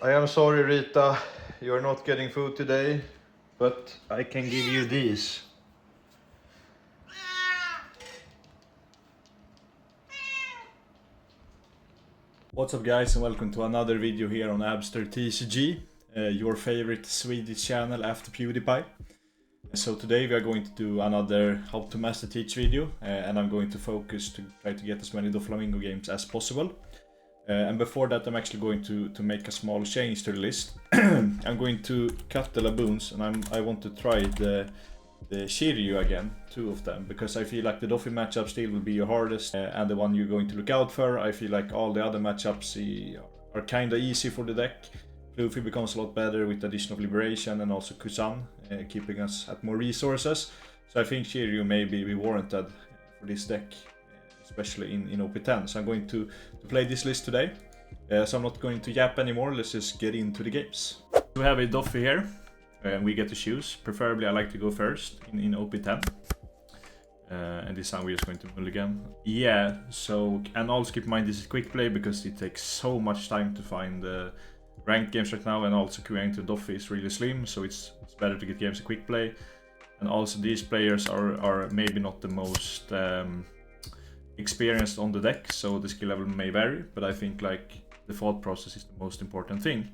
I am sorry, Rita, you're not getting food today, but I can give you these. What's up guys, and welcome to another video here on Abster TCG, your favorite Swedish channel after PewDiePie. So today we are going to do another How to Master Teach video, and I'm going to focus to try to get as many Doflamingo games as possible. And before that I'm actually going to make a small change to the list. I'm going to cut the Laboons, and I want to try the Shiryu again, two of them, because I feel like the Doffy matchup still will be your hardest and the one you're going to look out for. I feel like all the other matchups are kinda easy for the deck. Luffy becomes a lot better with the addition of Liberation and also Kusan, keeping us at more resources. So I think Shiryu may be warranted for this deck, especially in OP10. So I'm going to play this list today. So I'm not going to yap anymore, let's just get into the games. We have a Doffy here. And we get to choose. Preferably I like to go first in OP10. And this time we're just going to mulligan. Yeah, so, and also keep in mind this is quick play because it takes so much time to find ranked games right now, and also queuing to Doffy is really slim, so it's better to get games in quick play. And also these players are maybe not the most experienced on the deck, so the skill level may vary, but I think like the thought process is the most important thing.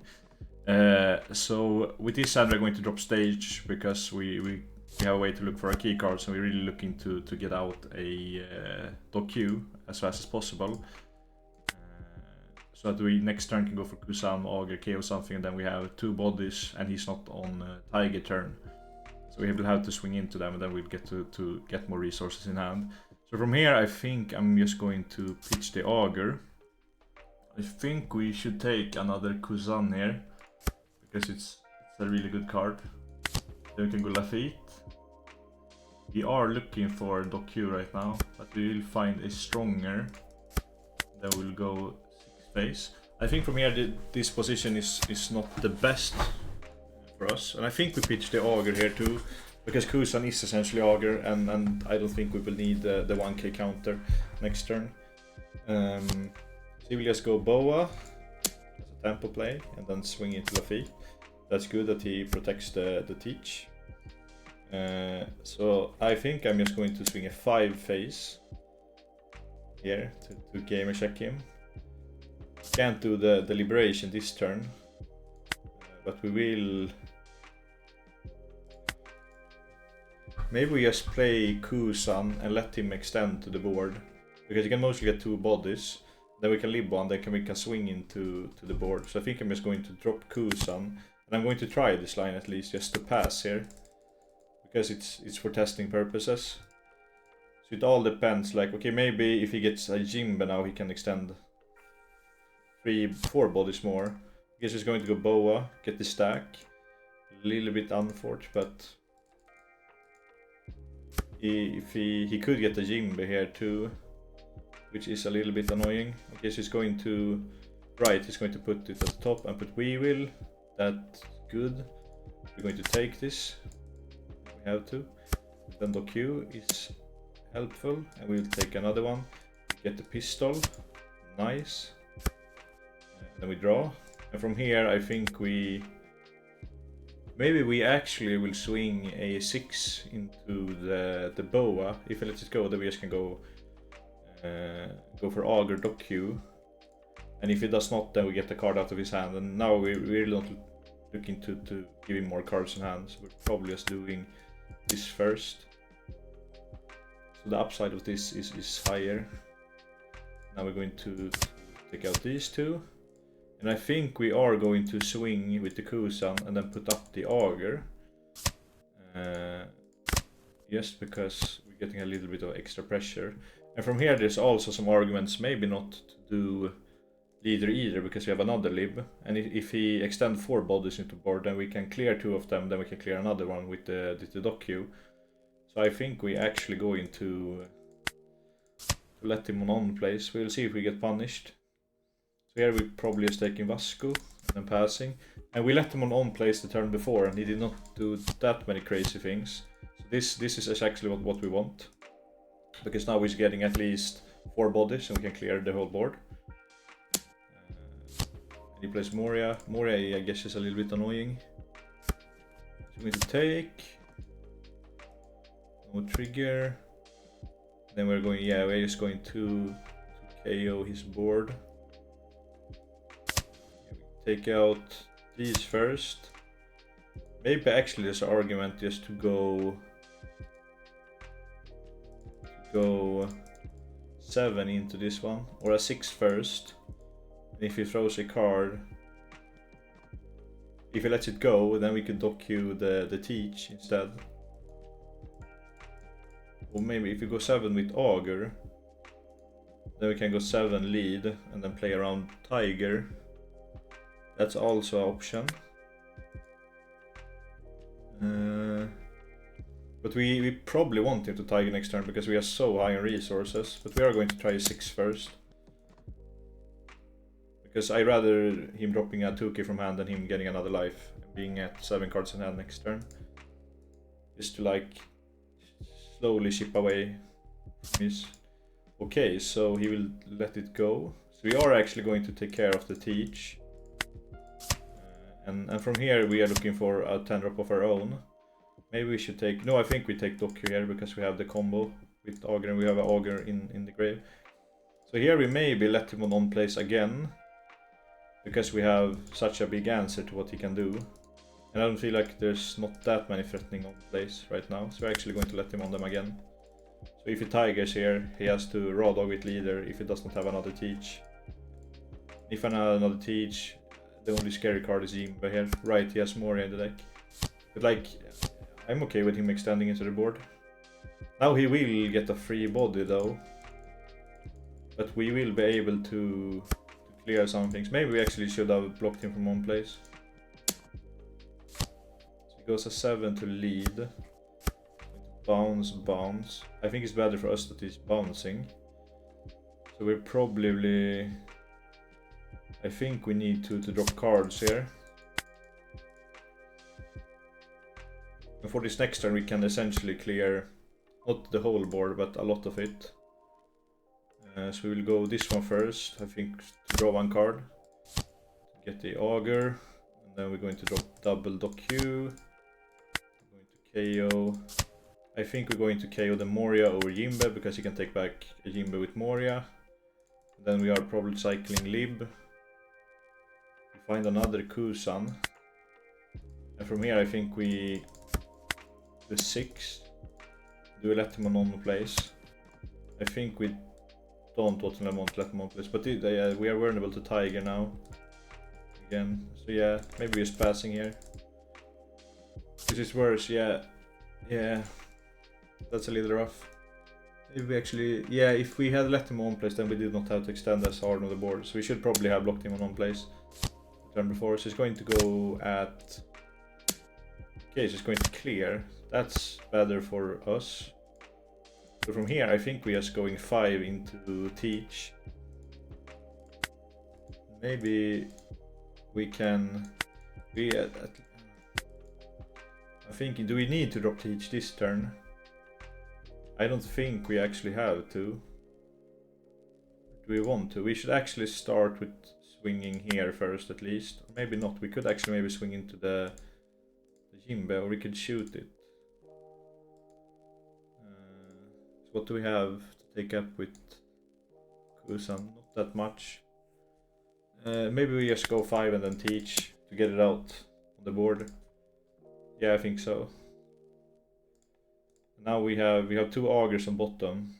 So with this hand we're going to drop stage because we have a way to look for our key cards, and we're really looking to get out a Dock Q as fast as possible, so that we next turn can go for Kusan, Auger, KO something, and then we have two bodies and he's not on Tiger turn, so we will have to swing into them, and then we'll get to get more resources in hand. So from here I think I'm just going to pitch the Auger. I think we should take another Kusan here, because it's a really good card. Then we can go Lafitte. We are looking for Dock Q right now, but we will find a stronger. Then we'll go 6 phase. I think from here this position is not the best for us, and I think we pitch the Auger here too, because Kusan is essentially Auger, and I don't think we will need the 1k counter next turn. So we'll just go Boa as a tempo play, and then swing into Lafitte. That's good that he protects the teach. So I think I'm just going to swing a 5 phase here to gamer check him. Can't do the liberation this turn, but we will. Maybe we just play Kusan and let him extend to the board, because you can mostly get 2 bodies. Then we can lib one, then we can swing into the board. So I think I'm just going to drop Kusan. And I'm going to try this line at least just to pass here, because it's for testing purposes. So it all depends, like, okay, maybe if he gets a Jimbe now he can extend 3-4 bodies more. I guess he's going to go Boa, get the stack. A little bit unfortunate, but if he could get a Jimbe here too, which is a little bit annoying. I guess he's going to, right, he's going to put it at the top and put We Will. That's good. We're going to take this. We have to. Then the Q is helpful, and we'll take another one. Get the pistol. Nice. And then we draw. And from here, I think maybe we actually will swing a 6 into the Boa. If he lets it go, then we just can go for Auger, Dock Q. And if he does not, then we get the card out of his hand. And now we're really not looking to give him more cards in hand. So we're probably just doing this first. So the upside of this is higher. Now we're going to take out these two. And I think we are going to swing with the Kusan and then put up the Auger. Just because we're getting a little bit of extra pressure. And from here there's also some arguments, maybe not to do leader either, because we have another lib, and if he extends 4 bodies into board, then we can clear 2 of them, then we can clear another one with the Dock Q. So I think we actually going to let him on place. We'll see if we get punished. So here we probably is taking Vasco and then passing, and we let him on place the turn before, and he did not do that many crazy things. So this is actually what we want, because now he's getting at least 4 bodies and we can clear the whole board. He plays Moria. Moria, I guess, is a little bit annoying. So we're going to take. No trigger. Then we're going, yeah, we're just going to KO his board. Take out these first. Maybe actually there's an argument just to go 7 into this one, or a 6 first. And if he throws a card, if he lets it go, then we could dock you the teach instead. Or maybe if you go 7 with Augur, then we can go 7 lead and then play around Tiger. That's also an option. But we probably want him to Tiger next turn because we are so high on resources. But we are going to try a 6 first. Because I'd rather him dropping a 2k from hand than him getting another life and being at 7 cards in hand next turn. Just to like slowly chip away from his... Okay, so he will let it go. So we are actually going to take care of the teach. And from here we are looking for a 10 drop of our own. Maybe we should take... No, I think we take Doku here because we have the combo with Augur and we have an Augur in the grave. So here we maybe let him on place again. Because we have such a big answer to what he can do. And I don't feel like there's not that many threatening on place right now. So we're actually going to let him on them again. So if he Tigers here, he has to raw dog with leader if he does not have another teach. If another teach... The only scary card is Jimba here. Right, he has Moria in the deck. But like, I'm okay with him extending into the board. Now he will get a free body though. But we will be able to clear some things. Maybe we actually should have blocked him from one place. So he goes a 7 to lead. Bounce. I think it's better for us that he's bouncing. So we're probably... I think we need to drop cards here. And for this next turn we can essentially clear, not the whole board, but a lot of it. So we will go this one first, I think, to draw one card. Get the Augur. And then we're going to drop double Doku. We're going to KO. I think we're going to KO the Moria over Jimbe, because he can take back a Jimbe with Moria. And then we are probably cycling Lib. Find another Kusan. And from here I think we... The 6. Do we let him on place? I think we don't want to let him on place. But we are vulnerable to Tiger now. Again. So yeah, maybe just passing here. This is worse, yeah. Yeah. That's a little rough. If we actually... Yeah, if we had let him on place, then we did not have to extend as hard on the board. So we should probably have blocked him on place. Turn before, so it's going to go at... Okay, so it's going to clear. That's better for us. So from here, I think we are just going 5 into teach. Maybe we can... I think, do we need to drop teach this turn? I don't think we actually have to. Do we want to? We should actually start with swinging here first at least. Or maybe not. We could actually maybe swing into the Jimbe, or we could shoot it. So what do we have to take up with Kusan? Not that much. Maybe we just go 5 and then teach to get it out on the board. Yeah, I think so. Now we have 2 Augurs on bottom.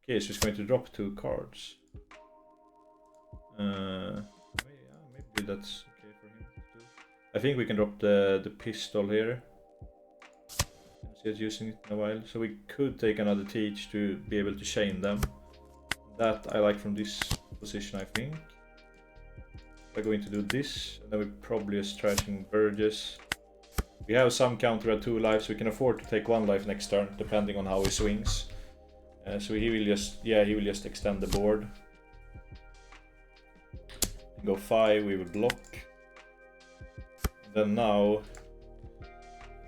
Okay, so it's going to drop 2 cards. Maybe that's okay for him to do. I think we can drop the pistol here. See us using it in a while. So we could take another teach to be able to chain them. That I like from this position, I think. We're going to do this, and then we probably just trashing Burgess. We have some counter at 2 lives, so we can afford to take 1 life next turn, depending on how he swings. So he will just extend the board. Go 5, we will block. Then now,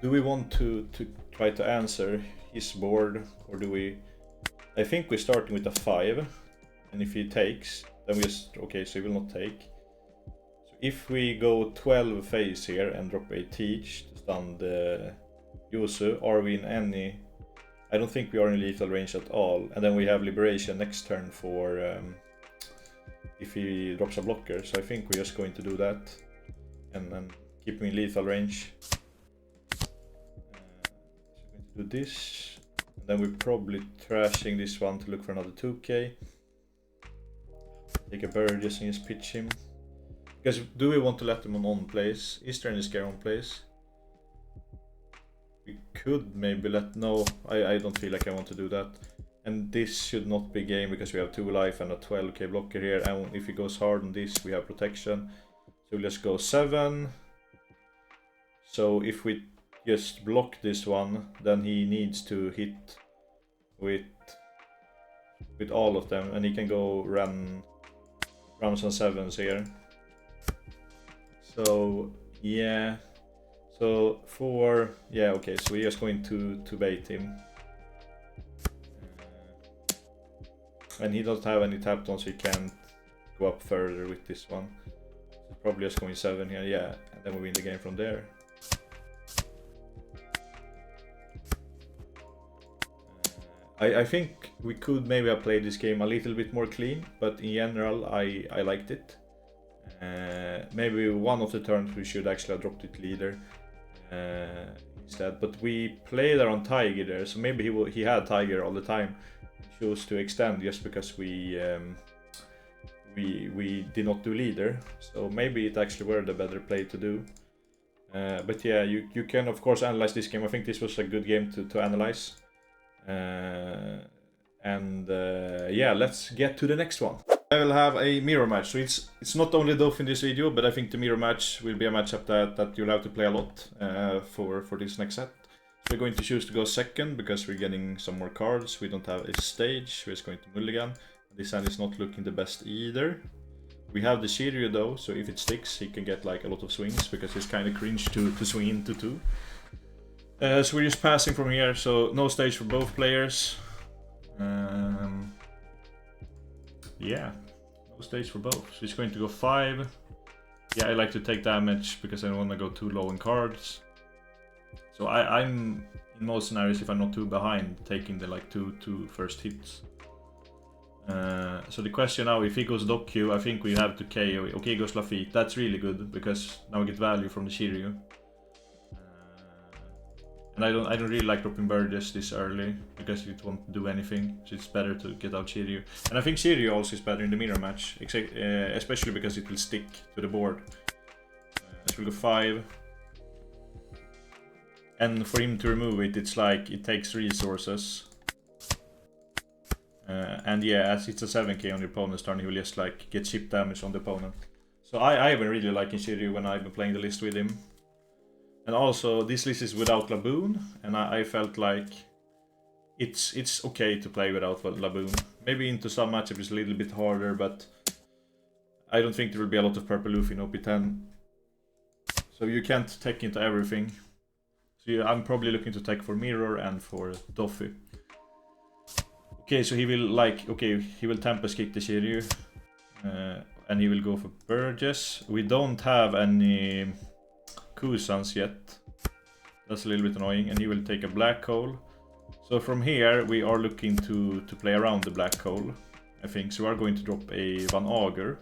do we want to try to answer his board, or do we? I think we're starting with a 5, and if he takes, then we just okay. So he will not take. if we go 12 phase here and drop a Teach to stun the Yuzu, are we in any... I don't think we are in lethal range at all. And then we have Liberation next turn for if he drops a blocker. So I think we're just going to do that and then keep him in lethal range. So we're going to do this. And then we're probably trashing this one to look for another 2k. Take a bird just and just pitch him. Because do we want to let him on place? Is there any scare on place? We could maybe let... No, I don't feel like I want to do that. And this should not be game because we have 2 life and a 12k blocker here. And if he goes hard on this, we have protection. So let's go 7. So if we just block this one, then he needs to hit with all of them. And he can go run some 7s here. So yeah. So for... Yeah, okay, so we're just going to bait him. And he doesn't have any tapped on, so he can't go up further with this one. So probably just going 7 here, yeah. And then we win the game from there. I think we could maybe have played this game a little bit more clean, but in general I liked it. Maybe one of the turns we should actually have dropped it leader instead, but we played around Tiger there, so maybe he had Tiger all the time. He chose to extend just because we did not do leader, so maybe it actually were the better play to do. But yeah, you can of course analyze this game. I think this was a good game to analyze. Yeah, let's get to the next one. I will have a mirror match, so it's not only Dove in this video, but I think the mirror match will be a matchup that you'll have to play a lot for this next set. So we're going to choose to go second because we're getting some more cards. We don't have a stage, we're just going to mulligan. This hand is not looking the best either. We have the Shiryu though, so if it sticks he can get like a lot of swings because it's kind of cringe to swing into 2. So we're just passing from here, so no stage for both players. Yeah, no stage for both. So he's going to go 5. Yeah, I like to take damage because I don't want to go too low in cards. So I'm in most scenarios, if I'm not too behind, taking the like two first hits. So the question now, if he goes Doku, I think we have to KO. Okay, he goes Lafitte. That's really good because now we get value from the Shiryu. And I don't really like dropping Burgess this early because it won't do anything. So it's better to get out Shiryu. And I think Shiryu also is better in the mirror match, especially because it will stick to the board. So we'll go 5. And for him to remove it, it's like it takes resources. And yeah, as it's a 7k on the opponent's turn, he will just like get chip damage on the opponent. So I've been really liking Shiryu when I've been playing the list with him. And also, this list is without Laboon, and I felt like it's okay to play without Laboon. Maybe into some matchup it's a little bit harder, but I don't think there will be a lot of purple Luffy in OP10. So you can't tech into everything. So yeah, I'm probably looking to tech for Mirror and for Doffy. Okay, so he will like, okay, he will Tempest kick the Shiryu. And he will go for Burgess. We don't have any Kusans yet. That's a little bit annoying, and he will take a black hole. So from here we are looking to play around the black hole, I think. So we are going to drop a Van Auger.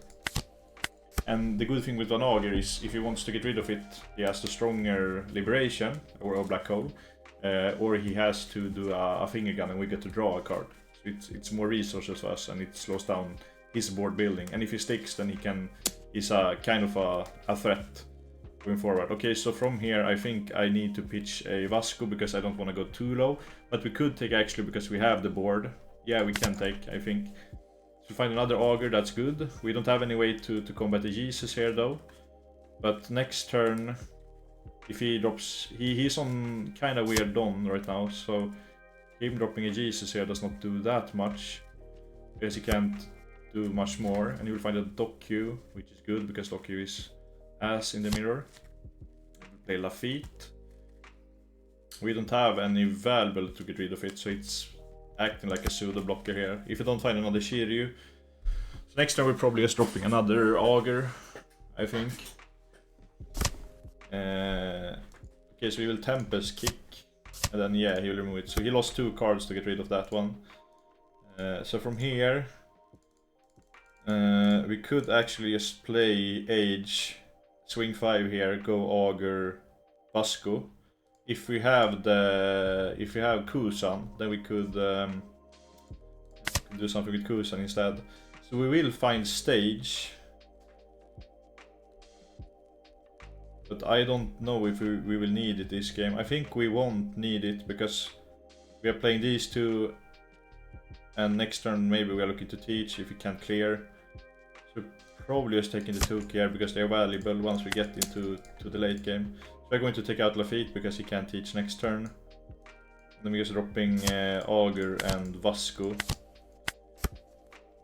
And the good thing with Van Auger is if he wants to get rid of it, he has the stronger Liberation or a black hole, or he has to do a finger gun and we get to draw a card. So it's more resources for us and it slows down his board building. And if he sticks, then he's a kind of a threat going forward. Okay, so from here I think I need to pitch a Vasco because I don't want to go too low, but we could take actually because we have the board. Yeah, we can take, I think. So find another Auger, that's good. We don't have any way to combat the Jesus here though. But next turn, if he drops, he's on kind of weird Don right now, so him dropping a Jesus here does not do that much because he can't do much more. And you will find a Doku, which is good because Doku is ass in the mirror. We'll play Lafitte. We don't have any valuable to get rid of it, so it's acting like a pseudo blocker here. If you don't find another Shiryu. So next time we're probably just dropping another Auger. I think. Okay, so he will Tempest kick, and then yeah, he will remove it. So he lost 2 cards to get rid of that one. So from here, we could actually just play Age, swing 5 here, go Augur, Vasco. If we have Kusan, then we could do something with Kusan instead. So we will find Stage. But I don't know if we will need it this game. I think we won't need it because we are playing these 2, and next turn maybe we are looking to teach if we can't clear. So probably just taking the 2 here because they are valuable once we get into the late game. So we're going to take out Lafitte because he can't teach next turn. Then we're just dropping Augur and Vasco.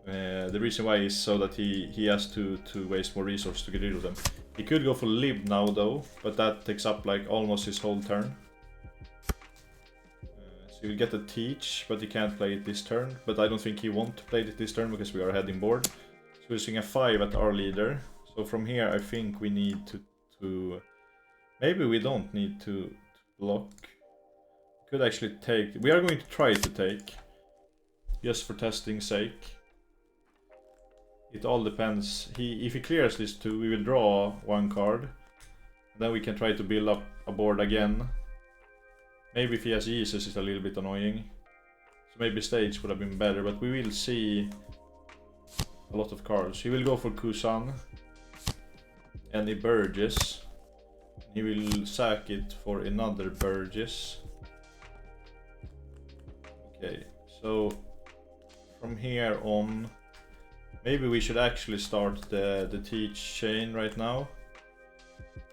The reason why is so that he has to waste more resources to get rid of them. He could go for Lib now though, but that takes up like almost his whole turn. So he will get a teach, but he can't play it this turn. But I don't think he wants to play it this turn because we are heading board. So we're swinging a 5 at our leader. So from here I think we need to maybe we don't need to block. We could actually take. We are going to try to take, just for testing sake. It all depends. If he clears this 2, we will draw 1 card. Then we can try to build up a board again. Maybe if he has Jesus, it's a little bit annoying. So maybe Stage would have been better, but we will see a lot of cards. He will go for Kusan. And he Burgess. He will sack it for another Burgess. Okay, so from here on, maybe we should actually start the teach chain right now.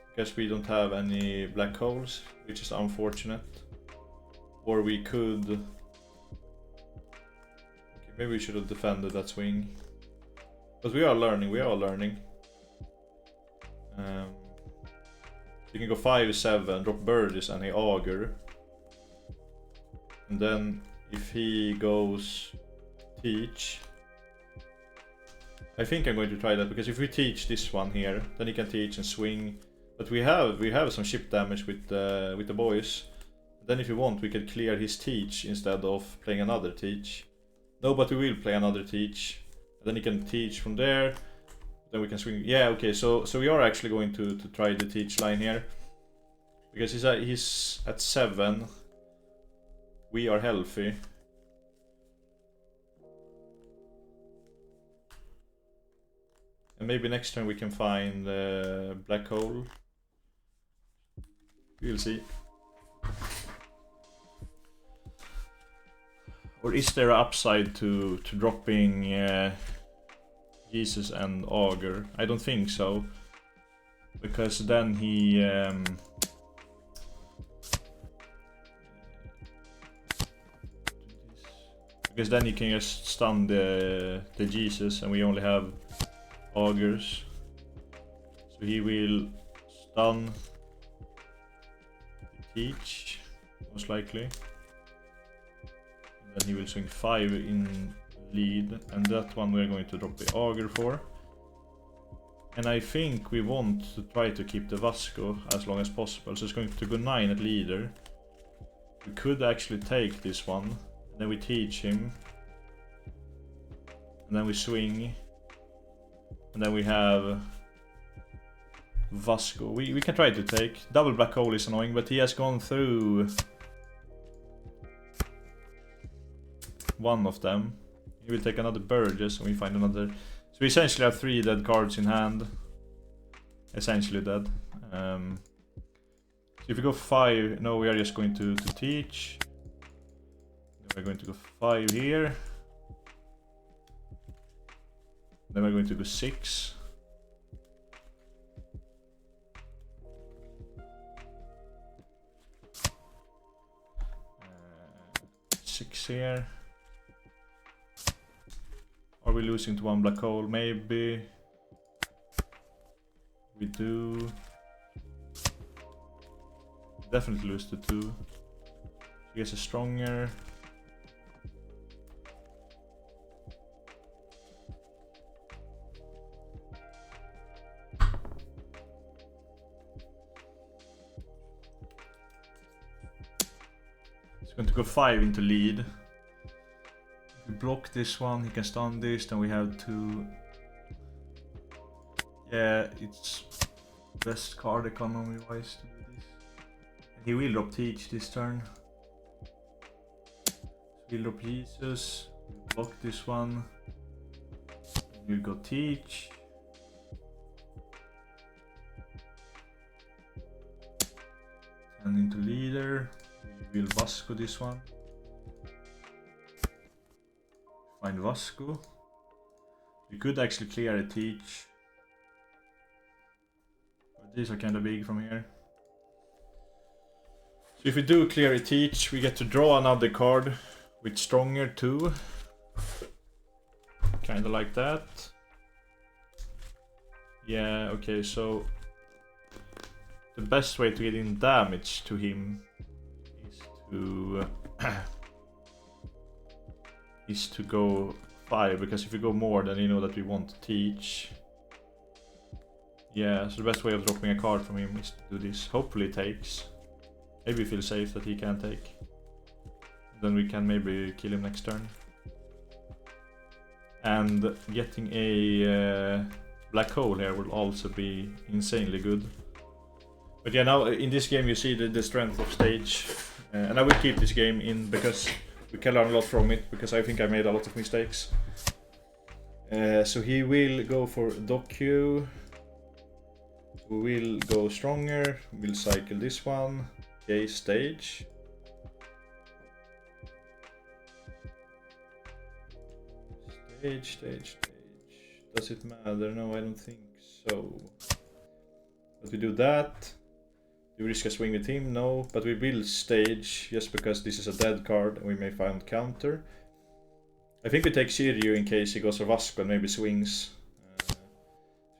Because we don't have any black holes, which is unfortunate. Or we could. Okay, maybe we should have defended that swing. But we are learning, we are learning. You can go 5-7, drop Burgess and he Augur. And then if he goes teach, I think I'm going to try that, because if we teach this one here, then he can teach and swing. But we have some ship damage with the boys. Then if you want, we could clear his teach instead of playing another teach. No, but we will play another teach. Then he can teach from there. Then we can swing. Yeah, okay. So we are actually going to try the teach line here, because he's at 7. We are healthy. And maybe next turn we can find black hole. We'll see. Or is there an upside to dropping Jesus and Augur? I don't think so, because then he because then he can just stun the Jesus, and we only have Augurs. So he will stun the teach, most likely. And then he will swing 5 in lead, and that one we're going to drop the Augur for. And I think we want to try to keep the Vasco as long as possible, so it's going to go 9 at leader. We could actually take this one, and then we teach him, and then we swing, and then we have Vasco. We can try to take. Double black hole is annoying, but he has gone through one of them. He will take another Burgess, and we find another. So we essentially have 3 dead cards in hand. Essentially dead. So if we go 5, no, we are just going to teach. Then we're going to go 5 here. Then we're going to go 6. 6 here. Are we losing to 1 black hole? Maybe. We do. Definitely lose to 2. He gets a stronger. He's going to go 5 into lead. If we block this one, he can stun this, then we have to... Yeah, it's best card economy wise to do this. And he will drop Teach this turn. So he'll drop Jesus, we'll block this one. We'll go Teach. And into leader. We will Vasco this one. Find Vasco. We could actually clear a Teach. But these are kind of big from here. So if we do clear a Teach, we get to draw another card with Stronger too. Kind of like that. Yeah, okay, so the best way to get in damage to him is to go 5, because if you go more, then you know that we want to Teach. Yeah, so the best way of dropping a card from him is to do this. Hopefully it takes. Maybe feel safe that he can take. Then we can maybe kill him next turn. And getting a black hole here will also be insanely good. But yeah, now in this game you see the strength of stage. And I will keep this game in because we can learn a lot from it, because I think I made a lot of mistakes. So he will go for Doku. We will go Stronger. We'll cycle this one. Okay, stage. Stage. Does it matter? No, I don't think so. But we do that. Do we risk a swing with him? No, but we will stage just because this is a dead card and we may find counter. I think we take Shiryu in case he goes for Vasco and maybe swings.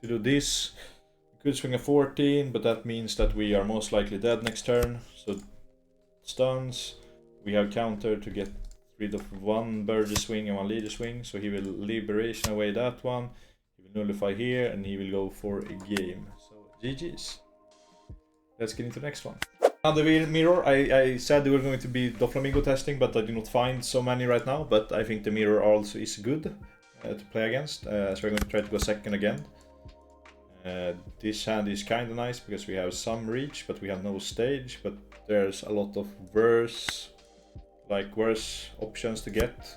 To do this, we could swing a 14, but that means that we are most likely dead next turn. So stuns. We have counter to get rid of one Burgess swing and one leader swing. So he will liberation away that one. He will nullify here and he will go for a game. So GG's. Let's get into the next one. Another mirror. I said they were going to be Doflamingo testing, but I did not find so many right now. But I think the mirror also is good to play against. So we're going to try to go second again. This hand is kind of nice because we have some reach, but we have no stage. But there's a lot of worse options to get.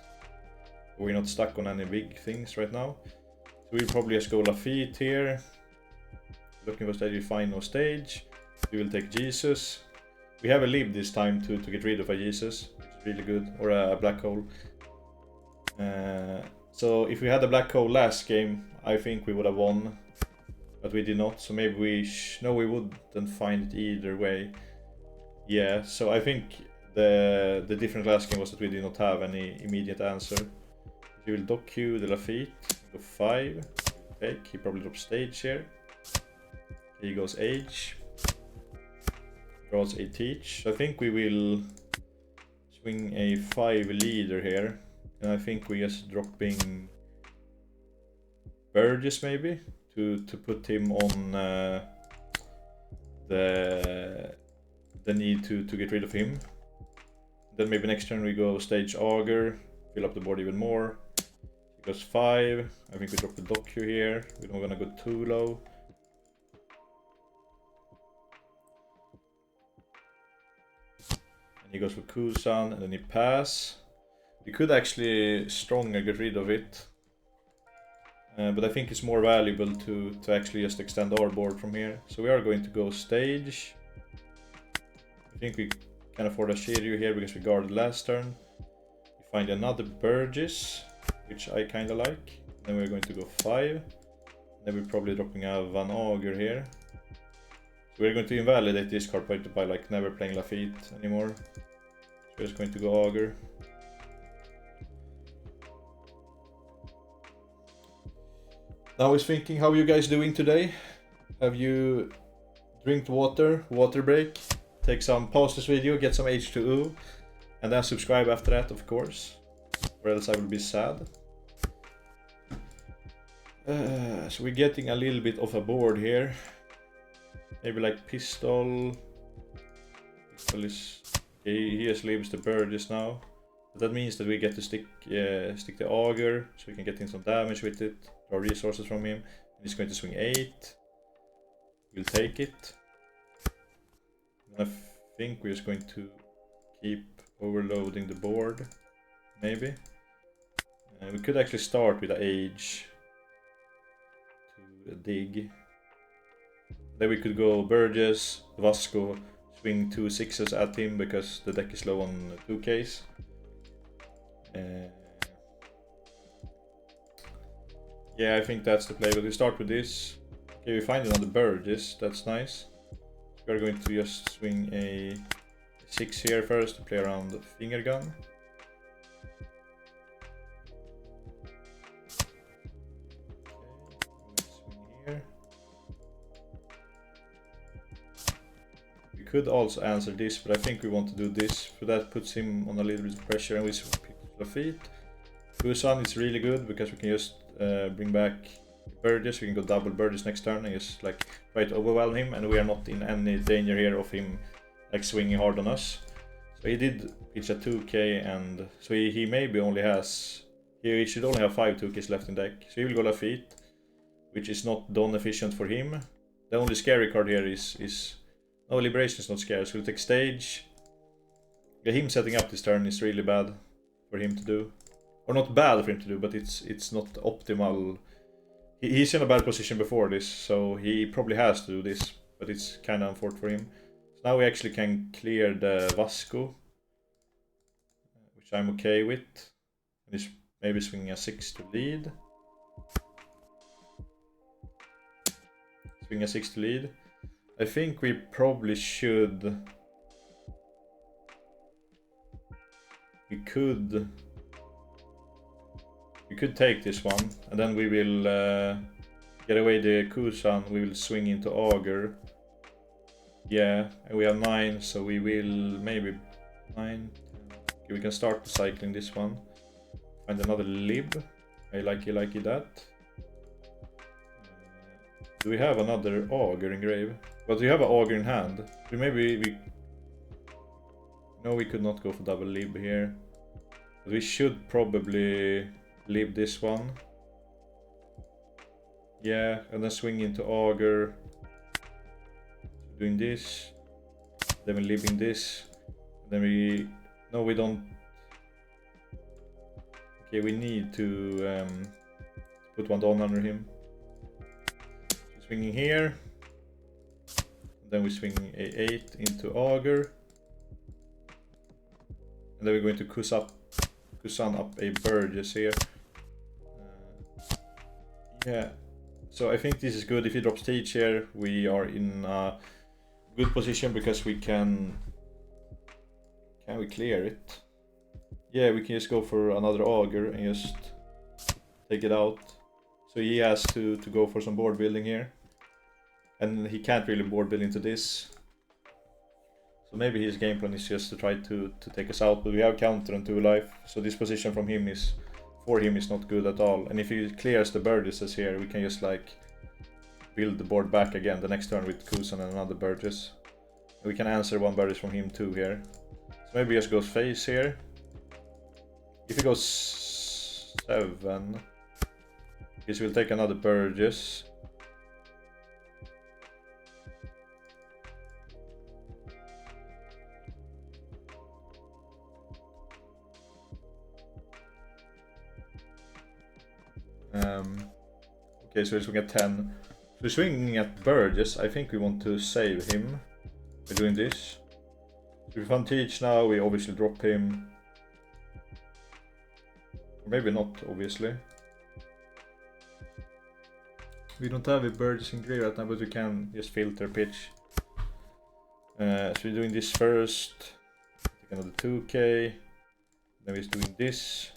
We're not stuck on any big things right now. So we'll probably just go Lafitte here. Looking for stage, we find no stage. We will take Jesus. We have a lib this time to get rid of a Jesus, which is really good, or a black hole. So if we had a black hole last game, I think we would have won, but we did not. So maybe we wouldn't find it either way. Yeah, so I think the difference last game was that we did not have any immediate answer. We will Doku the Lafitte, go 5, take. He probably drops stage here. He goes H. Draws a Teach. So I think we will swing a 5 leader here. And I think we just dropping Burgess maybe to put him on the need to get rid of him. Then maybe next turn we go stage Augur, fill up the board even more. He goes 5. I think we drop the Doku here. We're not gonna go too low. He goes for Kusan and then he pass. We could actually Stronger get rid of it. But I think it's more valuable to actually just extend our board from here. So we are going to go stage. I think we can afford a Shiryu here because we guarded last turn. We find another Burgess, which I kind of like. Then we're going to go 5. Then we're probably dropping a Van Augur here. So we're going to invalidate this card by like never playing Lafitte anymore. So we're just going to go Augur. Now he's thinking, how are you guys doing today? Have you drink water break, take some, pause this video, get some H2O, and then subscribe after that, of course, or else I will be sad. So we're getting a little bit of a board here. Maybe like pistol is He just leaves the Burgess now. But that means that we get to stick the Auger, so we can get in some damage with it, draw resources from him. And he's going to swing 8. We'll take it. And I think we're just going to keep overloading the board, maybe. We could actually start with an Age to dig. Then we could go Burgess, Vasco, swing 2 6s at him because the deck is low on 2Ks. Yeah, I think that's the play, but we start with this. Okay, we find it on the Burgess, that's nice. We're going to just swing a 6 here first to play around the finger gun. Could also answer this, but I think we want to do this, for that puts him on a little bit of pressure and we pick the feet. Kusan is really good because we can just bring back Burgess, we can go double Burgess next turn and just like try to overwhelm him, and we are not in any danger here of him like swinging hard on us. So he did pitch a 2k, and so he maybe only has, he should only have 5 2ks left in deck, so he will go Lafitte, which is not done efficient for him. The only scary card here is no, Liberation is not scary, so we'll take stage. Yeah, him setting up this turn is really bad for him to do. Or not bad for him to do, but it's not optimal. He's in a bad position before this, so he probably has to do this, but it's kind of unfortunate for him. So now we actually can clear the Vasco, which I'm okay with. And he's maybe swinging a 6 to lead. Swing a 6 to lead. I think we probably should... We could take this one, and then we will get away the Kusan, we will swing into Auger. Yeah, and we have 9, so we will maybe 9. Okay, we can start cycling this one. Find another lib. I like that. Do we have another Auger in grave? But we have an Auger in hand. Maybe we... No, we could not go for double lib here. But we should probably lib this one. Yeah, and then swing into Auger. Doing this. Then we're libbing this. Then we... No, we don't... Okay, we need to put one down under him. Swinging here. Then we swing a 8 into Auger. And then we're going to Kusan up a Burgess here. Yeah, so I think this is good. If he drops stage here, we are in a good position because we can... Can we clear it? Yeah, we can just go for another Auger and just take it out. So he has to go for some board building here. And he can't really board build into this. So maybe his game plan is just to try to take us out, but we have counter on 2 life. So this position from him is, for him, is not good at all. And if he clears the Burgesses here, we can just like build the board back again the next turn with Kusan and another Burgess. And we can answer one Burgess from him too here. So maybe he just goes face here. If he goes 7, because we'll take another Burgess. Okay, so we're swinging at 10. So we're swinging at Burgess. I think we want to save him by doing this. So if we find Teach now, we obviously drop him. Or maybe not, obviously. We don't have a Burgess in grave right now, but we can just filter pitch. So we're doing this first. Take another 2k. Then we're doing this.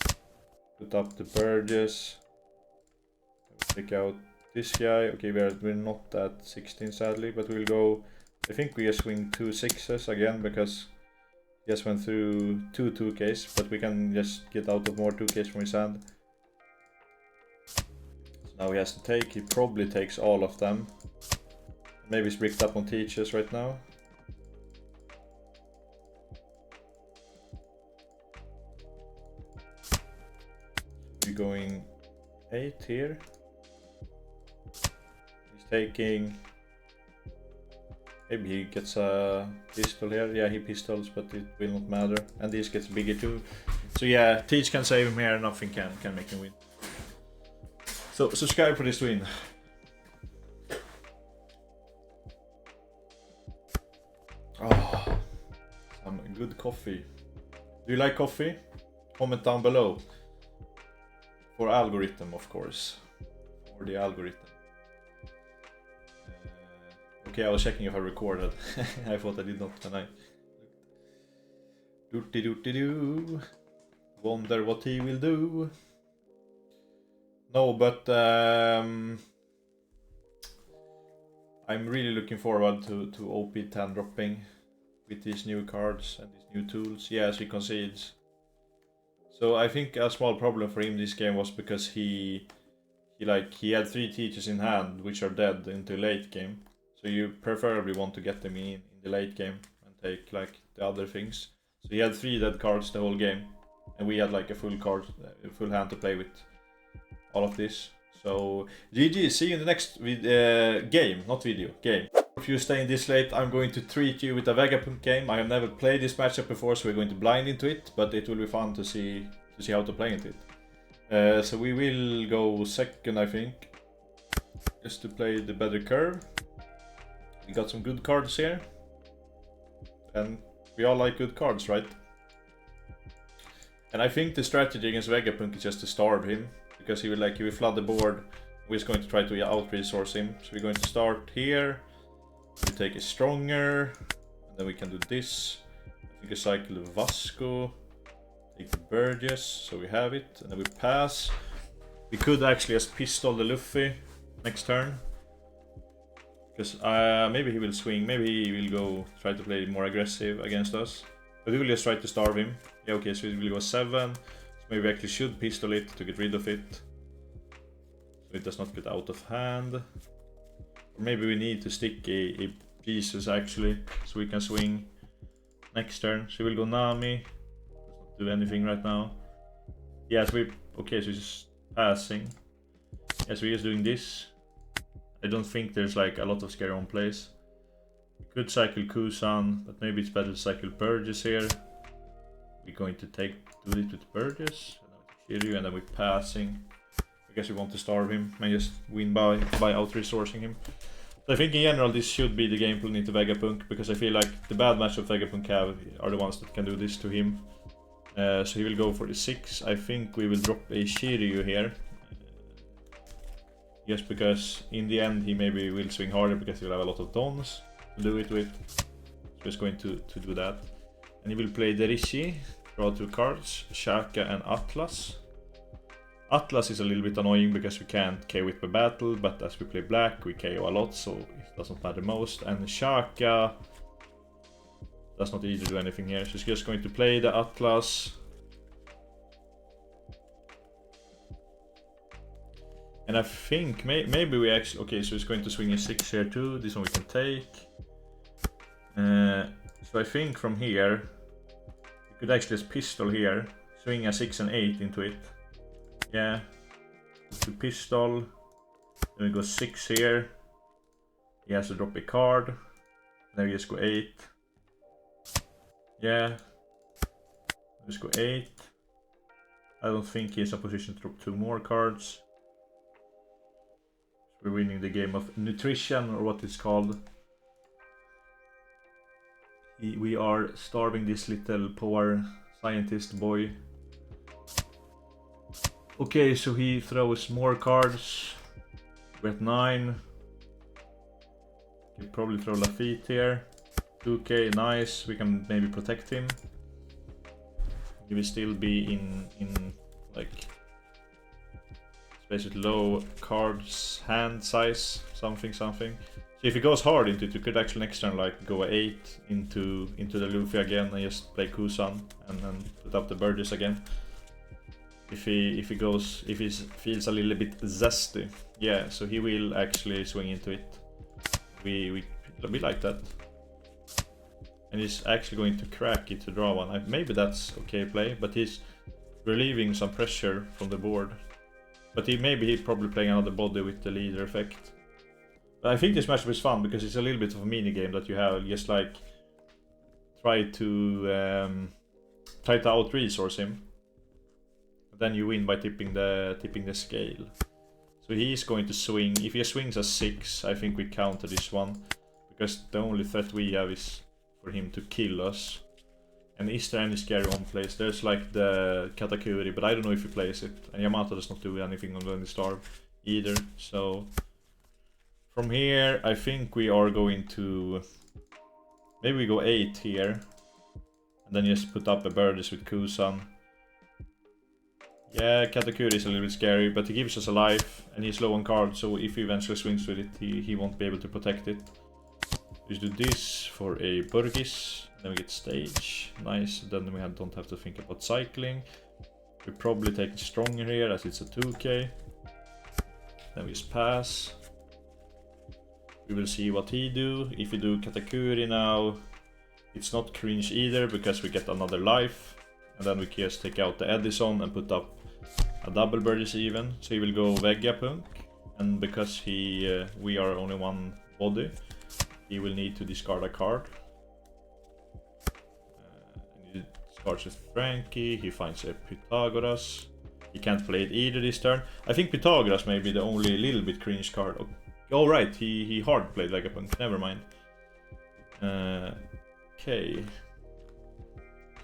Put up the Burgess. Take out this guy. Okay, we're not at 16 sadly, but we'll go... I think we just swing 2 6s again because he just went through 2 2ks, but we can just get out of more 2ks from his hand. So now he has to take. He probably takes all of them. Maybe he's bricked up on teachers right now. going 8 here. He's taking... Maybe he gets a pistol here. Yeah, he pistols, but it will not matter. And this gets bigger too. So yeah, Teach can save him here, nothing can make him win. So subscribe for this win. Oh, some good coffee. Do you like coffee? Comment down below. For algorithm, of course. For the algorithm. Okay, I was checking if I recorded. I thought I did not when I looked. Doot-de-doot-de-doo. Wonder what he will do. No, but I'm really looking forward to OP10 dropping with these new cards and these new tools. Yes, he concedes. So I think a small problem for him this game was because he had 3 teachers in hand which are dead into late game. So you preferably want to get them in the late game and take like the other things. So he had 3 dead cards the whole game, and we had like a full hand to play with all of this. So GG, see you in the next game, not video, game. If you stay in this late, I'm going to treat you with a Vegapunk game. I have never played this matchup before, so we're going to blind into it, but it will be fun to see how to play into it. So we will go second, I think, just to play the better curve. We got some good cards here, and we all like good cards, right? And I think the strategy against Vegapunk is just to starve him, because he will flood the board. We're just going to try to out-resource him. So we're going to start here. We take a stronger, and then we can do this. I think a cycle of Vasco. Take the Burgess, so we have it, and then we pass. We could actually just pistol the Luffy next turn. Because maybe he will swing, maybe he will go try to play more aggressive against us. But we will just try to starve him. Yeah, okay, so it will go 7. So maybe we actually should pistol it to get rid of it. So it does not get out of hand. Or maybe we need to stick a pieces actually, so we can swing next turn. So we will go Nami. Does not do anything right now. Yeah, so okay, so he's just passing. Yeah, so we're just doing this. I don't think there's like a lot of scary on plays. We could cycle Kusan, but maybe it's better to cycle Burgess here. We're going to do it with Burgess, and then we're passing. I guess we want to starve him and just win by out-resourcing him. So I think in general this should be the game plan into Vegapunk, because I feel like the bad matchup Vegapunk have are the ones that can do this to him. So he will go for the 6. I think we will drop a Shiryu here. Just because in the end he maybe will swing harder because he will have a lot of dons to do it with. So he's going to do that. And he will play Derishi, draw 2 cards, Shaka and Atlas. Atlas is a little bit annoying because we can't KO it per battle, but as we play black we KO a lot, so it doesn't matter most. And Shaka does not either do anything here, so he's just going to play the Atlas. And I think maybe we actually... Okay, so he's going to swing a 6 here too. This one we can take. So I think from here we could actually just pistol here, swing a 6 and 8 into it. Yeah. To pistol. Then we go 6 here. He has to drop a card. Then we just go 8. Yeah. Just go 8. I don't think he's in a position to drop 2 more cards. We're winning the game of nutrition, or what it's called. We are starving this little poor scientist boy. Okay, so he throws more cards. We're at 9. He'll probably throw Lafitte here. 2k, nice. We can maybe protect him. He will still be in like space with low cards hand size, something. So if he goes hard into it, you could actually next turn like go 8 into the Luffy again and just play Kusan and then put up the Burgess again. If he feels a little bit zesty, yeah. So he will actually swing into it. We like that, and he's actually going to crack it to draw one. Maybe that's okay play, but he's relieving some pressure from the board But maybe probably playing another body with the leader effect. But I think this matchup is fun because it's a little bit of a mini game that you have. Just like try to out resource him. Then you win by tipping the scale. So he's going to swing. If he swings a 6, I think we counter this one. Because the only threat we have is for him to kill us. And is there any scary one place? There's like the Katakuri, but I don't know if he plays it. And Yamato does not do anything on the star either. So from here, I think we are going to... Maybe we go 8 here. And then just put up a Birdies with Kusan. Yeah, Katakuri is a little bit scary, but he gives us a life. And he's low on cards, so if he eventually swings with it, he won't be able to protect it. Just do this for a Burgis. Then we get stage. Nice. Then we don't have to think about cycling. We probably take it stronger here as it's a 2k. Then we just pass. We will see what he do. If we do Katakuri now, it's not cringe either because we get another life. And then we can just take out the Edison and put up a double Burgess even. So he will go Vegapunk. And because we are only one body, he will need to discard a card. He discards with Frankie, he finds a Pythagoras. He can't play it either this turn. I think Pythagoras may be the only little bit cringe card. Oh right, he hard played Vegapunk, never mind. Okay.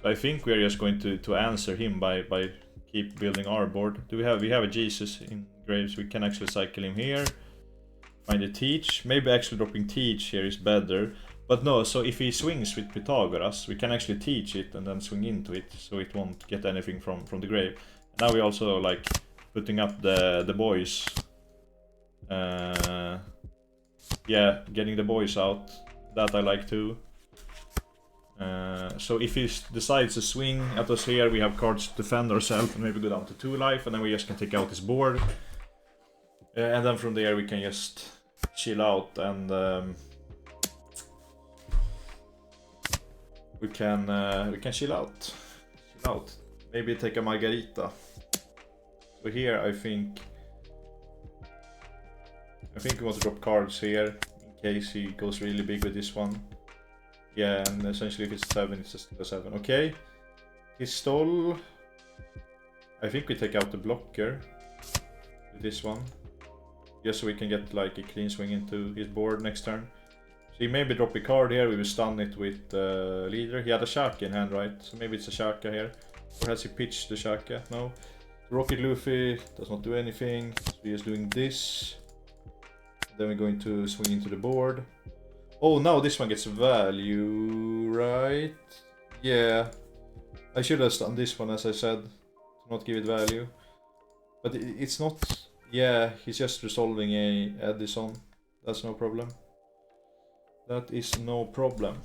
So I think we are just going to answer him by keep building our board. We have a Jesus in Graves, we can actually cycle him here. Find a Teach. Maybe actually dropping Teach here is better. But no, so if he swings with Pythagoras, we can actually Teach it and then swing into it, so it won't get anything from the grave. Now we also like putting up the boys. Yeah, getting the boys out. That I like too. So if he decides to swing at us here, we have cards to defend ourselves and maybe go down to 2 life, and then we just can take out his board. And then from there we can just chill out and we can chill out. Maybe take a margarita. So here I think we want to drop cards here in case he goes really big with this one. Yeah, and essentially if it's 7, it's just a 7. Okay, he stole. I think we take out the blocker with this one. Just so we can get like a clean swing into his board next turn. So he maybe drop a card here, we will stun it with leader. He had a Shaka in hand, right? So maybe it's a Shaka here. Or has he pitched the Shaka? No. Rocket Luffy does not do anything. So he is doing this. Then we're going to swing into the board. Oh, now this one gets value, right? Yeah. I should have done this one as I said. To not give it value. But it's not... Yeah, he's just resolving a Edison. That's no problem. That is no problem.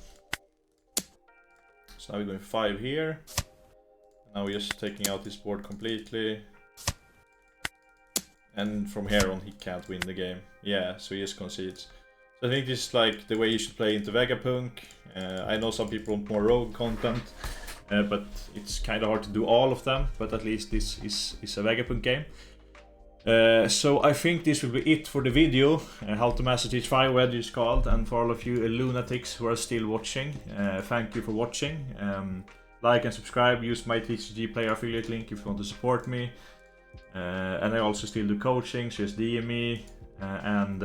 So now we're going 5 here. Now we're just taking out his board completely. And from here on he can't win the game. Yeah, so he just concedes. So I think this is like the way you should play into Vegapunk. I know some people want more rogue content. But it's kind of hard to do all of them. But at least this is a Vegapunk game. So I think this will be it for the video, how to master Teach 5 whether it's called, and for all of you lunatics who are still watching, thank you for watching. Like and subscribe, use my TCG player affiliate link if you want to support me. And I also still do coaching, so just DM me. And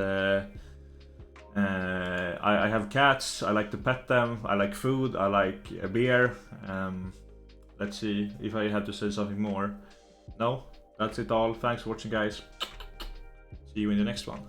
I have cats, I like to pet them, I like food, I like a beer. Let's see if I had to say something more. No? That's it all. Thanks for watching, guys. See you in the next one.